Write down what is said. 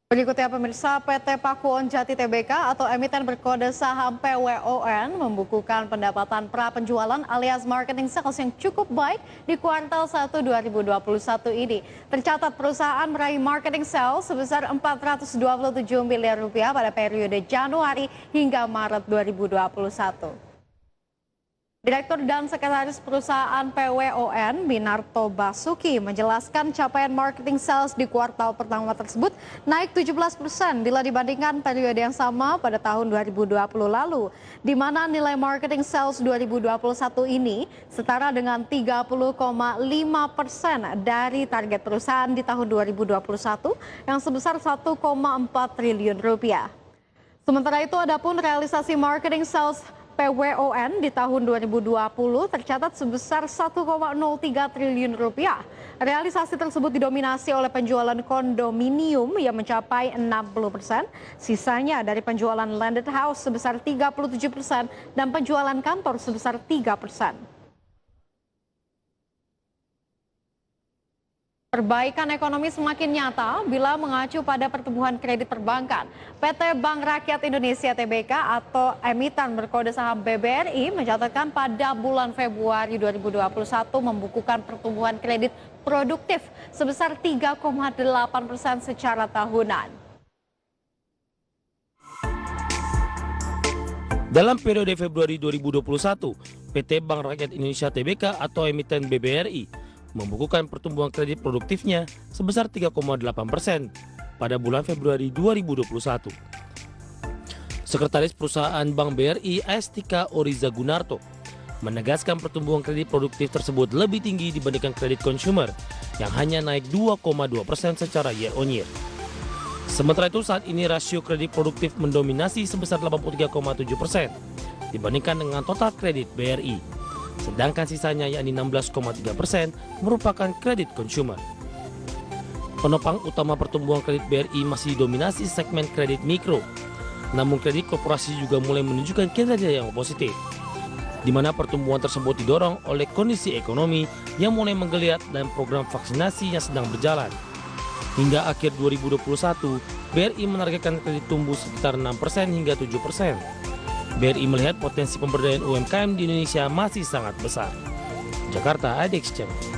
Berikutnya pemirsa, PT Pakuwon Jati Tbk atau emiten berkode saham PWON membukukan pendapatan pra-penjualan alias marketing sales yang cukup baik di kuartal 1 2021 ini. Tercatat perusahaan meraih marketing sales sebesar 427 miliar rupiah pada periode Januari hingga Maret 2021. Direktur dan Sekretaris Perusahaan PWON, Minarto Basuki, menjelaskan capaian marketing sales di kuartal pertama tersebut naik 17% bila dibandingkan periode yang sama pada tahun 2020 lalu, di mana nilai marketing sales 2021 ini setara dengan 30,5% dari target perusahaan di tahun 2021 yang sebesar 1,4 triliun rupiah. Sementara itu, adapun realisasi marketing sales PWON di tahun 2020 tercatat sebesar 1,03 triliun rupiah. Realisasi tersebut didominasi oleh penjualan kondominium yang mencapai 60%, sisanya dari penjualan landed house sebesar 37% dan penjualan kantor sebesar 3%. Perbaikan ekonomi semakin nyata bila mengacu pada pertumbuhan kredit perbankan. PT Bank Rakyat Indonesia Tbk atau emiten berkode saham BBRI mencatatkan pada bulan Februari 2021 membukukan pertumbuhan kredit produktif sebesar 3,8% secara tahunan. Dalam periode Februari 2021, PT Bank Rakyat Indonesia Tbk atau emiten BBRI membukukan pertumbuhan kredit produktifnya sebesar 3,8% pada bulan Februari 2021. Sekretaris Perusahaan Bank BRI Astika Oriza Gunarto menegaskan pertumbuhan kredit produktif tersebut lebih tinggi dibandingkan kredit konsumer yang hanya naik 2,2% secara year on year. Sementara itu saat ini rasio kredit produktif mendominasi sebesar 83,7% dibandingkan dengan total kredit BRI. Sedangkan sisanya yakni 16,3% merupakan kredit konsumer. Penopang utama pertumbuhan kredit BRI masih didominasi segmen kredit mikro. Namun kredit korporasi juga mulai menunjukkan kinerja yang positif, di mana pertumbuhan tersebut didorong oleh kondisi ekonomi yang mulai menggeliat dan program vaksinasi yang sedang berjalan. Hingga akhir 2021, BRI menargetkan kredit tumbuh sekitar 6% hingga 7%. BRI melihat potensi pemberdayaan UMKM di Indonesia masih sangat besar. Jakarta, IDX Channel.